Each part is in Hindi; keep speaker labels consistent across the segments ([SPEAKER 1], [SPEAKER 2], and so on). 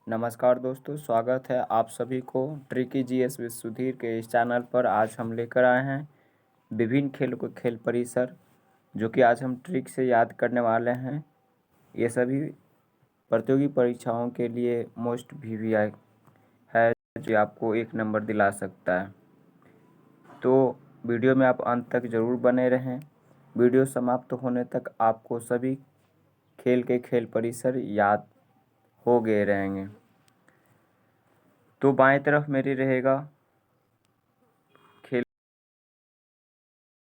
[SPEAKER 1] नमस्कार दोस्तों, स्वागत है आप सभी को ट्रिकी जीएस विद सुधीर के इस चैनल पर। आज हम लेकर आए हैं विभिन्न खेल को खेल परिसर, जो कि आज हम ट्रिक से याद करने वाले हैं। ये सभी प्रतियोगी परीक्षाओं के लिए मोस्ट VVI है, जो आपको 1 नंबर दिला सकता है। तो वीडियो में आप अंत तक ज़रूर बने रहें। वीडियो समाप्त होने तक आपको सभी खेल के खेल परिसर याद हो गए रहेंगे। तो बाएं तरफ मेरी रहेगा खेल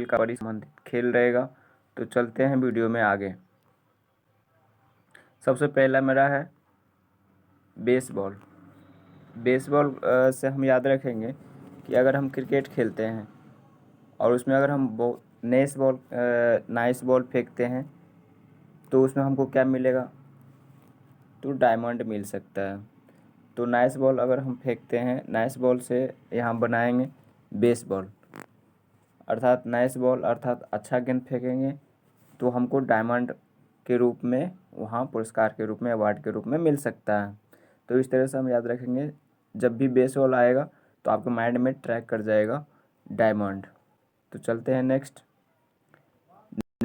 [SPEAKER 1] का संबंधित खेल रहेगा। तो चलते हैं वीडियो में आगे। सबसे पहला मेरा है बेसबॉल। बेसबॉल से हम याद रखेंगे कि अगर हम क्रिकेट खेलते हैं और उसमें अगर हम नाइस बॉल फेंकते हैं तो उसमें हमको क्या मिलेगा? तो डायमंड मिल सकता है। तो नाइस बॉल अगर हम फेंकते हैं, नाइस बॉल से यहाँ बनाएंगे बेसबॉल, अर्थात नाइस बॉल अर्थात अच्छा गेंद फेंकेंगे तो हमको डायमंड के रूप में, वहाँ पुरस्कार के रूप में, अवार्ड के रूप में मिल सकता है। तो इस तरह से हम याद रखेंगे। जब भी बेसबॉल आएगा तो आपके माइंड में ट्रैक कर जाएगा डायमंड। तो चलते हैं नेक्स्ट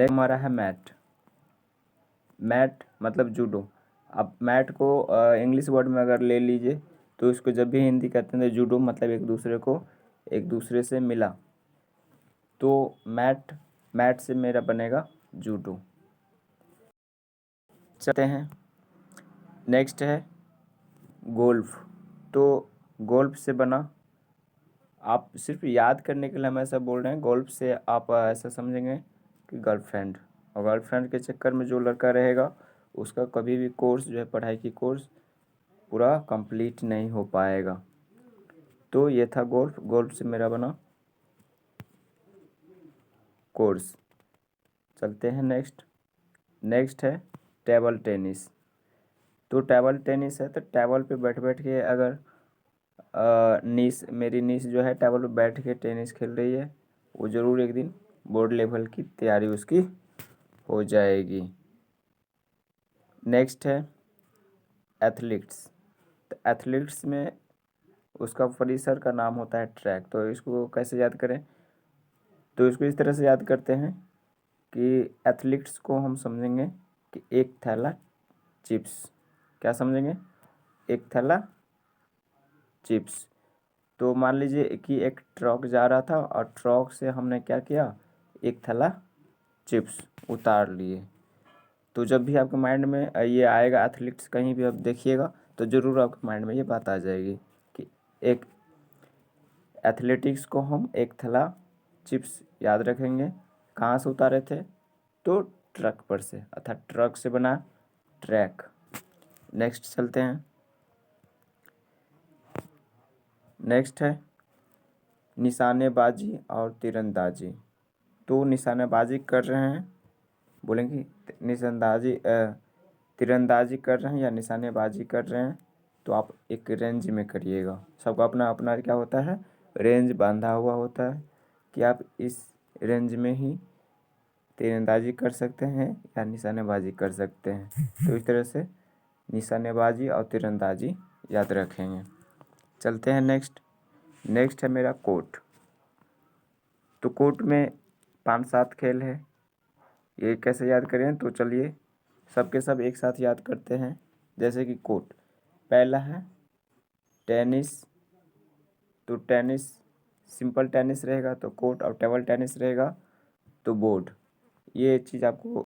[SPEAKER 1] हमारा है मैट। मैट मतलब जूडो। अब मैट को इंग्लिश वर्ड में अगर ले लीजिए तो इसको जब भी हिंदी कहते हैं तो जूडो मतलब एक दूसरे से मिला। तो मैट से मेरा बनेगा जूडो। चलते हैं नेक्स्ट है गोल्फ। तो गोल्फ से बना, आप सिर्फ याद करने के लिए हम ऐसा बोल रहे हैं, गोल्फ से आप ऐसा समझेंगे कि गर्लफ्रेंड। और गर्लफ्रेंड के चक्कर में जो लड़का रहेगा उसका कभी भी कोर्स जो है, पढ़ाई की कोर्स पूरा कंप्लीट नहीं हो पाएगा। तो ये था गोल्फ। गोल्फ से मेरा बना कोर्स। चलते हैं नेक्स्ट है टेबल टेनिस। तो टेबल टेनिस है तो टेबल पे बैठ बैठ के अगर मेरी नीस जो है टेबल पे बैठ के टेनिस खेल रही है, वो ज़रूर एक दिन बोर्ड लेवल की तैयारी उसकी हो जाएगी। नेक्स्ट है एथलीट्स। तो एथलीट्स में उसका परिसर का नाम होता है ट्रैक। तो इसको कैसे याद करें? तो इसको इस तरह से याद करते हैं कि एथलीट्स को हम समझेंगे कि एक थैला चिप्स। क्या समझेंगे? एक थैला चिप्स। तो मान लीजिए कि एक ट्रक जा रहा था और ट्रक से हमने क्या किया, एक थैला चिप्स उतार लिए। तो जब भी आपके माइंड में ये आएगा एथलीट्स, कहीं भी आप देखिएगा तो ज़रूर आपके माइंड में ये बात आ जाएगी कि एक एथलेटिक्स को हम एक थैला चिप्स याद रखेंगे। कहाँ से उतारे थे? तो ट्रक पर से, अर्थात ट्रक से बना ट्रैक। नेक्स्ट चलते हैं। नेक्स्ट है निशानेबाजी और तीरंदाजी। तो निशानेबाजी कर रहे हैं, बोलेंगे तीरंदाजी कर रहे हैं या निशानेबाजी कर रहे हैं, तो आप एक रेंज में करिएगा। सबका अपना अपना क्या होता है, रेंज बांधा हुआ होता है कि आप इस रेंज में ही तीरंदाजी कर सकते हैं या निशानेबाजी कर सकते हैं। तो इस तरह से निशानेबाजी और तीरंदाजी याद रखेंगे। चलते हैं नेक्स्ट है मेरा कोर्ट। तो कोर्ट में 5-7 खेल है। ये कैसे याद करें? तो चलिए सबके सब एक साथ याद करते हैं। जैसे कि कोर्ट पहला है टेनिस। तो टेनिस सिंपल टेनिस रहेगा तो कोर्ट, और टेबल टेनिस रहेगा तो बोर्ड। ये चीज़ आपको।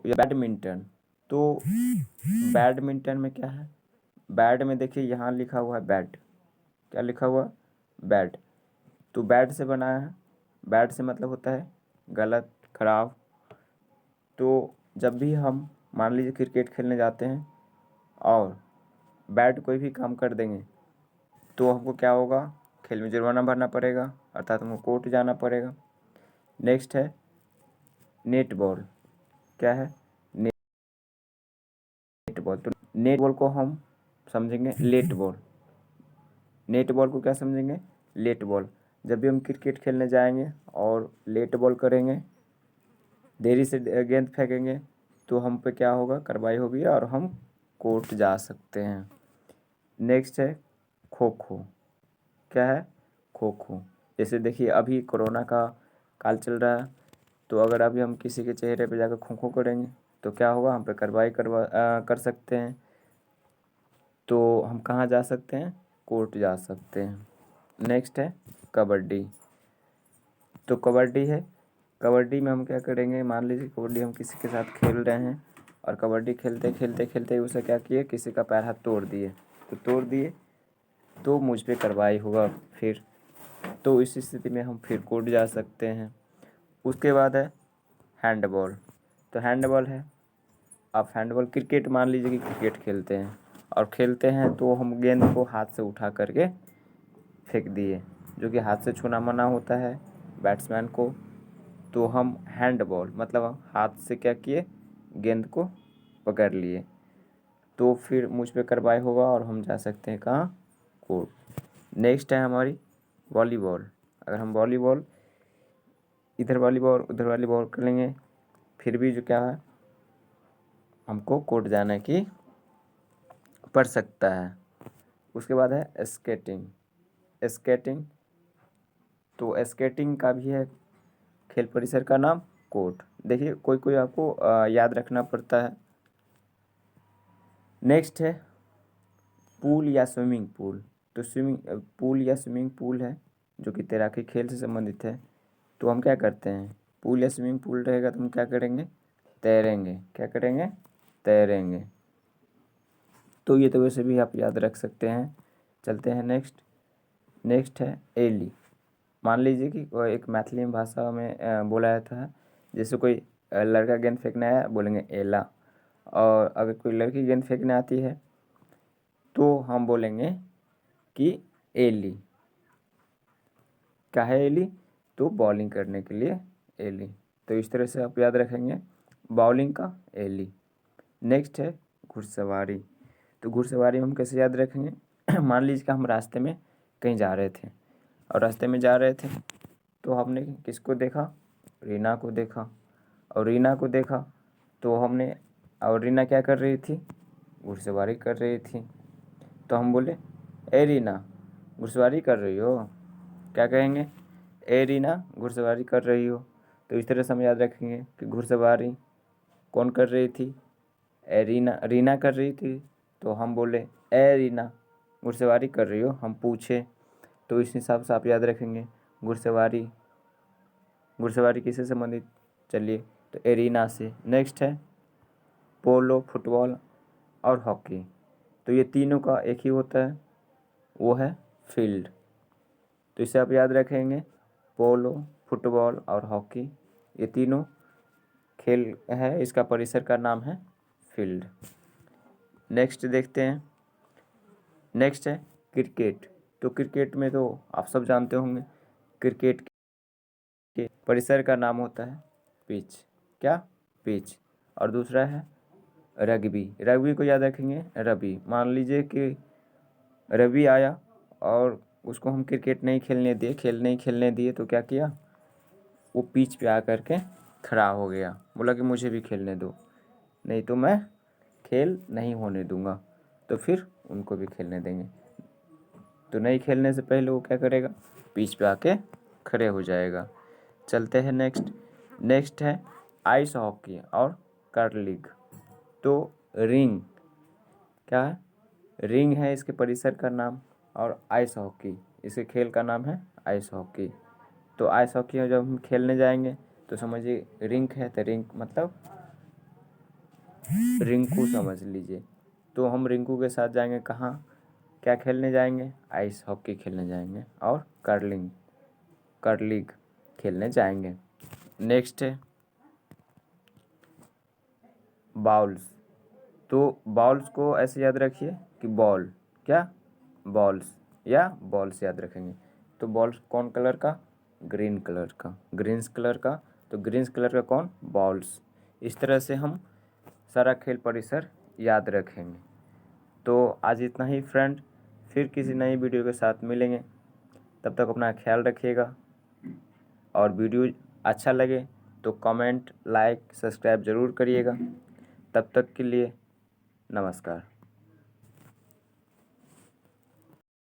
[SPEAKER 1] बैडमिंटन। तो बैडमिंटन में क्या है, बैट में देखिए यहाँ लिखा हुआ है बैट। क्या लिखा हुआ? बैट। तो बैट से बना है। बैट से मतलब होता है गलत, खराब। तो जब भी हम मान लीजिए क्रिकेट खेलने जाते हैं और बैट कोई भी काम कर देंगे तो हमको क्या होगा, खेल में जुर्माना भरना पड़ेगा, अर्थात हमको कोर्ट जाना पड़ेगा। नेक्स्ट है नेट बॉल। क्या है? Net ball. तो नेट बॉल को हम समझेंगे लेट बॉल। नेट बॉल को क्या समझेंगे? Late ball. जब भी हम क्रिकेट खेलने जाएंगे और लेट बॉल करेंगे, देरी से गेंद फेंकेंगे, तो हम पे क्या होगा, कार्रवाई होगी और हम कोर्ट जा सकते हैं। नेक्स्ट है खो खो। क्या है? खो खो। जैसे देखिए अभी कोरोना का काल चल रहा है, तो अगर अभी हम किसी के चेहरे पे जाकर खो खो करेंगे तो क्या होगा, हम पे कार्रवाई कर सकते हैं। तो हम कहाँ जा सकते हैं? कोर्ट जा सकते हैं। नेक्स्ट है कबड्डी। तो कबड्डी है, कबड्डी में हम क्या करेंगे, मान लीजिए कबड्डी हम किसी के साथ खेल रहे हैं और कबड्डी खेलते खेलते खेलते उसे क्या किए, किसी का पैर हाथ तोड़ दिए। तो तोड़ दिए तो मुझ पे कार्रवाई होगा फिर, तो इस स्थिति में हम फिर कोर्ट जा सकते हैं। उसके बाद है हैंडबॉल। तो हैंडबॉल है, आप हैंडबॉल क्रिकेट मान लीजिए कि क्रिकेट खेलते हैं और खेलते हैं तो हम गेंद को हाथ से उठा करके फेंक दिए, जो कि हाथ से छूना मना होता है बैट्समैन को। तो हम हैंडबॉल मतलब हम हाथ से क्या किए, गेंद को पकड़ लिए, तो फिर मुझ पे कार्रवाई होगा और हम जा सकते हैं कहाँ? कोर्ट। नेक्स्ट है हमारी वॉलीबॉल। अगर हम वॉलीबॉल इधर वॉलीबॉल उधर वॉलीबॉल कर लेंगे, फिर भी जो क्या है, हमको कोर्ट जाने की पड़ सकता है। उसके बाद है स्केटिंग। स्केटिंग, तो स्केटिंग का भी है खेल परिसर का नाम कोर्ट। देखिए कोई कोई आपको याद रखना पड़ता है। नेक्स्ट है पूल या स्विमिंग पूल। तो स्विमिंग पूल या स्विमिंग पूल है जो कि तैराकी खेल से संबंधित है। तो हम क्या करते हैं, पूल या स्विमिंग पूल रहेगा तो हम क्या करेंगे, तैरेंगे। क्या करेंगे? तैरेंगे। तो ये तो वैसे भी आप याद रख सकते हैं। चलते हैं नेक्स्ट। नेक्स्ट है एली। मान लीजिए कि एक मैथिली भाषा में बोला जाता है, जैसे कोई लड़का गेंद फेंकने आया बोलेंगे एला, और अगर कोई लड़की गेंद फेंकने आती है तो हम बोलेंगे कि एली। क्या है एली? तो बॉलिंग करने के लिए एली। तो इस तरह से आप याद रखेंगे बॉलिंग का एली। नेक्स्ट है घुड़सवारी। तो घुड़सवारी हम कैसे याद रखेंगे मान लीजिए कि हम रास्ते में कहीं जा रहे थे और रास्ते में जा रहे थे तो हमने किसको देखा, रीना को देखा। और रीना को देखा तो हमने, और रीना क्या कर रही थी, घुड़सवारी कर रही थी। तो हम बोले ए रीना घुड़सवारी कर रही हो। क्या कहेंगे? ए रीना घुड़सवारी कर रही हो। तो इस तरह से हम याद रखेंगे कि घुड़सवारी कौन कर रही थी, ए रीना, रीना कर रही थी। तो हम बोले ए रीना घुड़सवारी कर रही हो, हम पूछे। तो इस हिसाब से आप याद रखेंगे घुड़सवारी। घुड़सवारी किससे संबंधित? चलिए तो एरीना से। नेक्स्ट है पोलो, फुटबॉल और हॉकी। तो ये तीनों का एक ही होता है, वो है फील्ड। तो इसे आप याद रखेंगे पोलो, फुटबॉल और हॉकी, ये तीनों खेल है, इसका परिसर का नाम है फील्ड। नेक्स्ट देखते हैं। नेक्स्ट है क्रिकेट। तो क्रिकेट में तो आप सब जानते होंगे, क्रिकेट के परिसर का नाम होता है पिच। क्या? पिच। और दूसरा है रग्बी। रग्बी को याद रखेंगे रवि। मान लीजिए कि रवि आया और उसको हम क्रिकेट नहीं खेलने दिए तो क्या किया, वो पिच पे आकर के खड़ा हो गया, बोला कि मुझे भी खेलने दो, नहीं तो मैं खेल नहीं होने दूंगा। तो फिर उनको भी खेलने देंगे। तो नहीं खेलने से पहले वो क्या करेगा, पिच पे आके खड़े हो जाएगा। चलते हैं नेक्स्ट। नेक्स्ट है आइस हॉकी और कर्लिंग। तो रिंग, क्या है, रिंग है इसके परिसर का नाम, और आइस हॉकी इसके खेल का नाम है आइस हॉकी। तो आइस हॉकी में जब हम खेलने जाएंगे तो समझिए रिंग है, तो रिंग मतलब रिंकू समझ लीजिए। तो हम रिंकू के साथ जाएंगे कहाँ, क्या खेलने जाएंगे, आइस हॉकी खेलने जाएंगे और कर्लिंग खेलने जाएंगे। नेक्स्ट है बाउल्स। तो बॉल्स को ऐसे याद रखिए कि बॉल, क्या, बॉल्स या बॉल्स याद रखेंगे। तो बॉल्स कौन कलर का, ग्रीन कलर का, ग्रीन्स कलर का। तो ग्रीन्स कलर का कौन, बॉल्स। इस तरह से हम सारा खेल परिसर याद रखेंगे। तो आज इतना ही फ्रेंड, फिर किसी नई वीडियो के साथ मिलेंगे। तब तक अपना ख्याल रखिएगा, और वीडियो अच्छा लगे तो कमेंट, लाइक, सब्सक्राइब ज़रूर करिएगा। तब तक के लिए नमस्कार।